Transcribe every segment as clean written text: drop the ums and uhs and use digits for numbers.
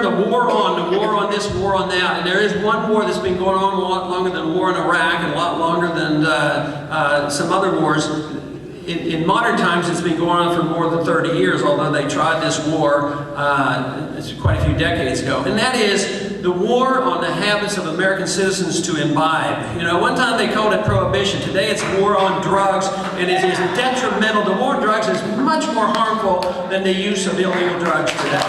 term the war on this, war on that, and there is one war that's been going on a lot longer than the war in Iraq and a lot longer than some other wars. In modern times, it's been going on for more than 30 years, although they tried this war it's quite a few decades ago. And that is the war on the habits of American citizens to imbibe. You know, one time they called it prohibition. Today it's war on drugs, and it is detrimental. The war on drugs is much more harmful than the use of illegal drugs today.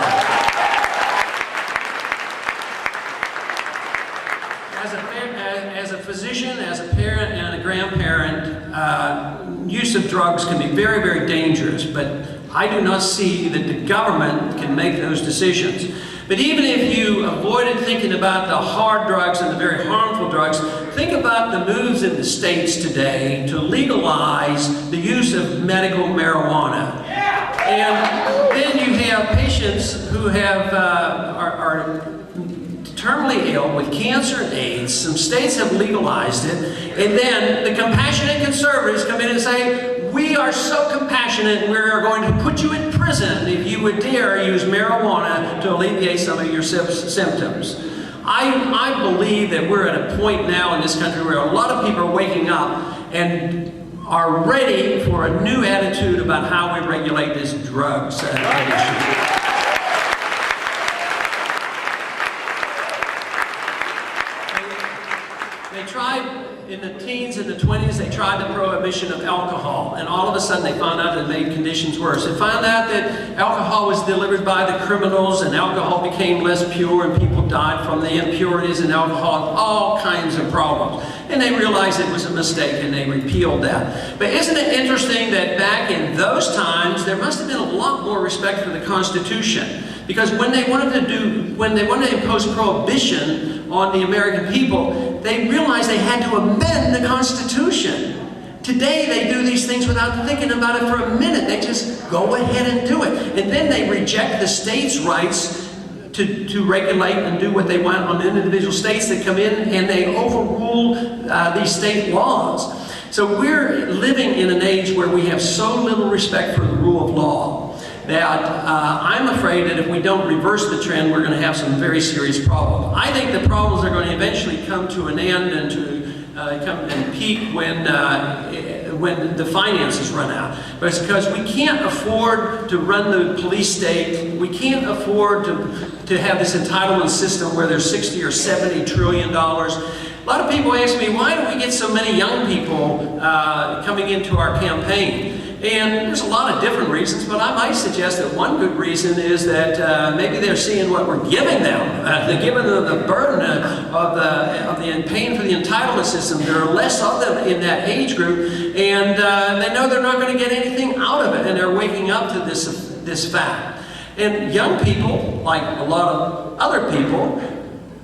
As a physician, as a parent, and a grandparent, use of drugs can be very, very dangerous, but I do not see that the government can make those decisions. But even if you avoided thinking about the hard drugs and the very harmful drugs, think about the moves in the states today to legalize the use of medical marijuana. And then you have patients who are terminally ill with cancer and AIDS. Some states have legalized it, and then the compassionate conservatives come in and say, we are so compassionate, we are going to put you in prison if you would dare use marijuana to alleviate some of your symptoms. I believe that we're at a point now in this country where a lot of people are waking up and are ready for a new attitude about how we regulate this drugs issue. They tried, in the teens and the 20s, they tried the prohibition of alcohol, and all of a sudden they found out it made conditions worse. They found out that alcohol was delivered by the criminals, and alcohol became less pure, and people died from the impurities in alcohol, all kinds of problems. And they realized it was a mistake, and they repealed that. But isn't it interesting that back in those times, there must have been a lot more respect for the Constitution? Because when they wanted to impose prohibition on the American people, they realized they had to amend the Constitution. Today they do these things without thinking about it for a minute. They just go ahead and do it. And then they reject the states' rights to regulate and do what they want on individual states that come in, and they overrule these state laws. So we're living in an age where we have so little respect for the rule of law that I'm afraid that if we don't reverse the trend, we're going to have some very serious problems. I think the problems are going to eventually come to an end and to come and peak when the finances run out. But it's because we can't afford to run the police state. We can't afford to have this entitlement system where there's 60 or 70 trillion dollars. A lot of people ask me, why do we get so many young people coming into our campaign? And there's a lot of different reasons, but I might suggest that one good reason is that maybe they're seeing what we're giving them. They're giving them the burden of the paying for the entitlement system. There are less of them in that age group, and they know they're not going to get anything out of it, and they're waking up to this fact. And young people, like a lot of other people,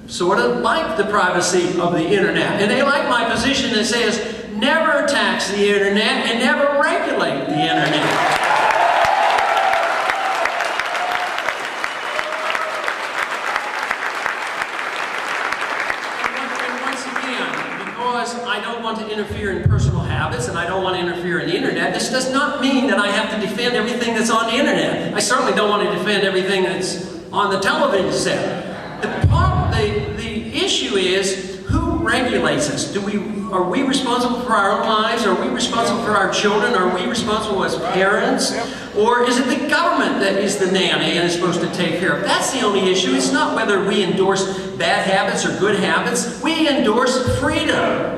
sort of like the privacy of the internet. And they like my position that says, never tax the internet and never regulate the internet. And once again, because I don't want to interfere in personal habits and I don't want to interfere in the internet, this does not mean that I have to defend everything that's on the internet. I certainly don't want to defend everything that's on the television set. The issue is, who regulates us? Are we responsible for our own lives? Are we responsible for our children? Are we responsible as parents? Or is it the government that is the nanny and is supposed to take care of? That's the only issue. It's not whether we endorse bad habits or good habits. We endorse freedom.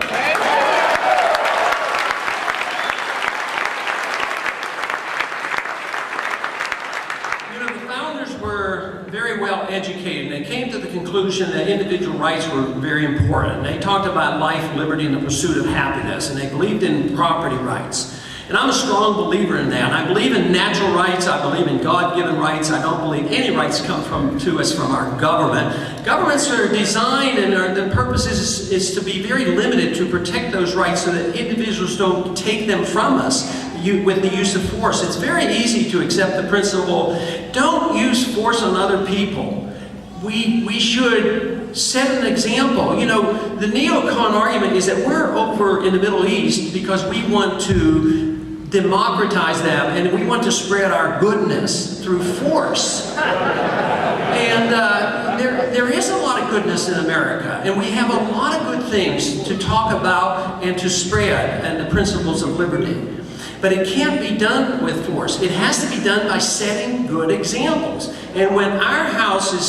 Very well educated, and they came to the conclusion that individual rights were very important. They talked about life, liberty, and the pursuit of happiness, and they believed in property rights. And I'm a strong believer in that. I believe in natural rights. I believe in God-given rights. I don't believe any rights come to us from our government. Governments are designed, and the purpose is to be very limited to protect those rights so that individuals don't take them from us with the use of force. It's very easy to accept the principle, don't use force on other people. We should set an example. You know, the neocon argument is that we're over in the Middle East because we want to democratize them and we want to spread our goodness through force. And there is a lot of goodness in America, and we have a lot of good things to talk about and to spread, and the principles of liberty. But it can't be done with force. It has to be done by setting good examples. And when our house is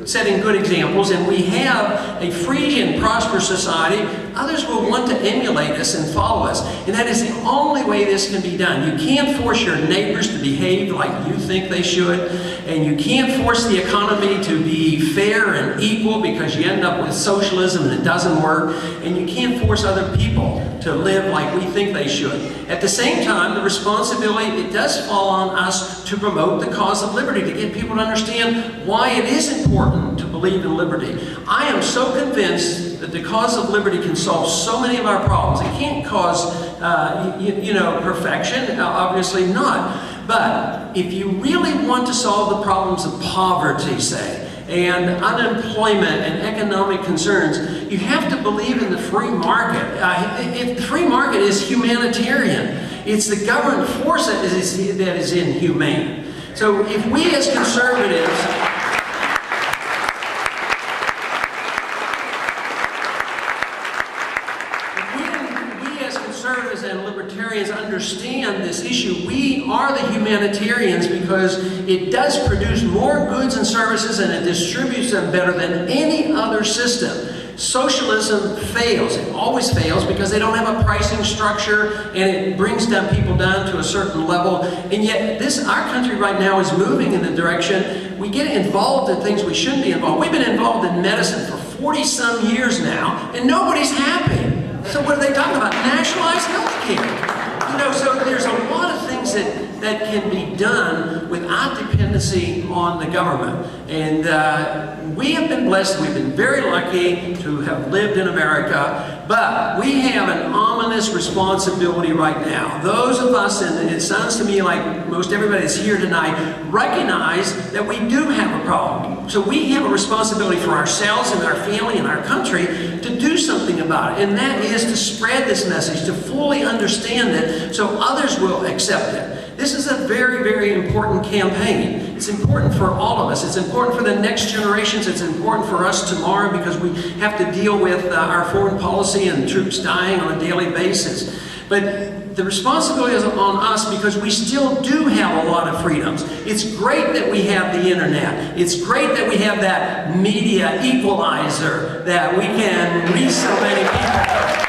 setting good examples, and we have a free and prosperous society, others will want to emulate us and follow us. And that is the only way this can be done. You can't force your neighbors to behave like you think they should, and you can't force the economy to be fair and equal, because you end up with socialism and it doesn't work, and you can't force other people to live like we think they should. At the same time, the responsibility, it does fall on us to promote the cause of liberty, to get people to understand why it is important to believe in liberty. I am so convinced that the cause of liberty can solve so many of our problems. It can't cause, perfection, obviously not. But if you really want to solve the problems of poverty, say, and unemployment and economic concerns, you have to believe in the free market. If the free market is humanitarian, it's the government force that is inhumane. So if we as conservatives, and libertarians understand this issue, we are the humanitarians, because it does produce more goods and services, and it distributes them better than any other system. Socialism fails. It always fails because they don't have a pricing structure, and it brings people down to a certain level. And yet our country right now is moving in the direction, we get involved in things we shouldn't be involved. We've been involved in medicine for 40-some years now, and nobody's happy. So what are they talking about? Nationalized health care. So there's a lot of things that can be done without dependency on the government. And we have been blessed. We've been very lucky to have lived in America. But we have an ominous responsibility right now. Those of us, and it sounds to me like most everybody that's here tonight, recognize that we do have a problem. So we have a responsibility for ourselves and our family and our country to do something about it. And that is to spread this message, to fully understand it so others will accept it. This is a very, very important campaign. It's important for all of us. It's important for the next generations. It's important for us tomorrow, because we have to deal with our foreign policy and troops dying on a daily basis. But the responsibility is on us, because we still do have a lot of freedoms. It's great that we have the internet. It's great that we have that media equalizer, that we can reach so many people.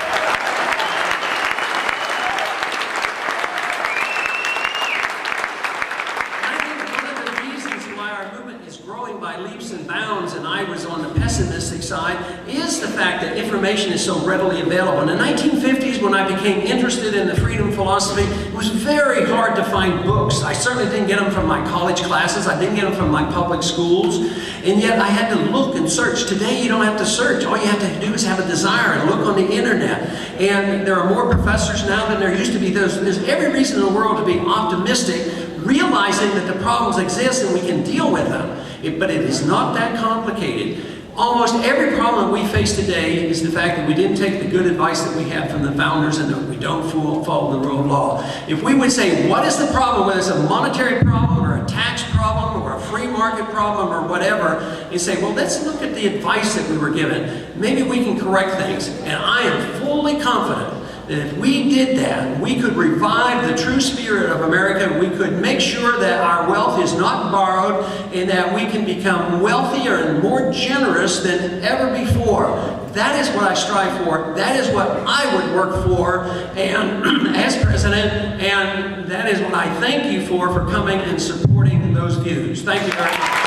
Leaps and bounds, and I was on the pessimistic side, is the fact that information is so readily available. In the 1950s, when I became interested in the freedom philosophy, it was very hard to find books. I certainly didn't get them from my college classes. I didn't get them from my public schools. And yet I had to look and search. Today, you don't have to search. All you have to do is have a desire and look on the internet. And there are more professors now than there used to be. There's every reason in the world to be optimistic, realizing that the problems exist and we can deal with them. But it is not that complicated. Almost every problem we face today is the fact that we didn't take the good advice that we had from the founders, and that we don't follow the rule of law. If we would say, what is the problem, whether it's a monetary problem or a tax problem or a free market problem or whatever, and say, well, let's look at the advice that we were given. Maybe we can correct things. And I am fully confident that if we did that, we could revive the true spirit of America. We could make sure that our wealth is not borrowed, and that we can become wealthier and more generous than ever before. That is what I strive for. That is what I would work for, and as president, and that is what I thank you for coming and supporting those views. Thank you very much.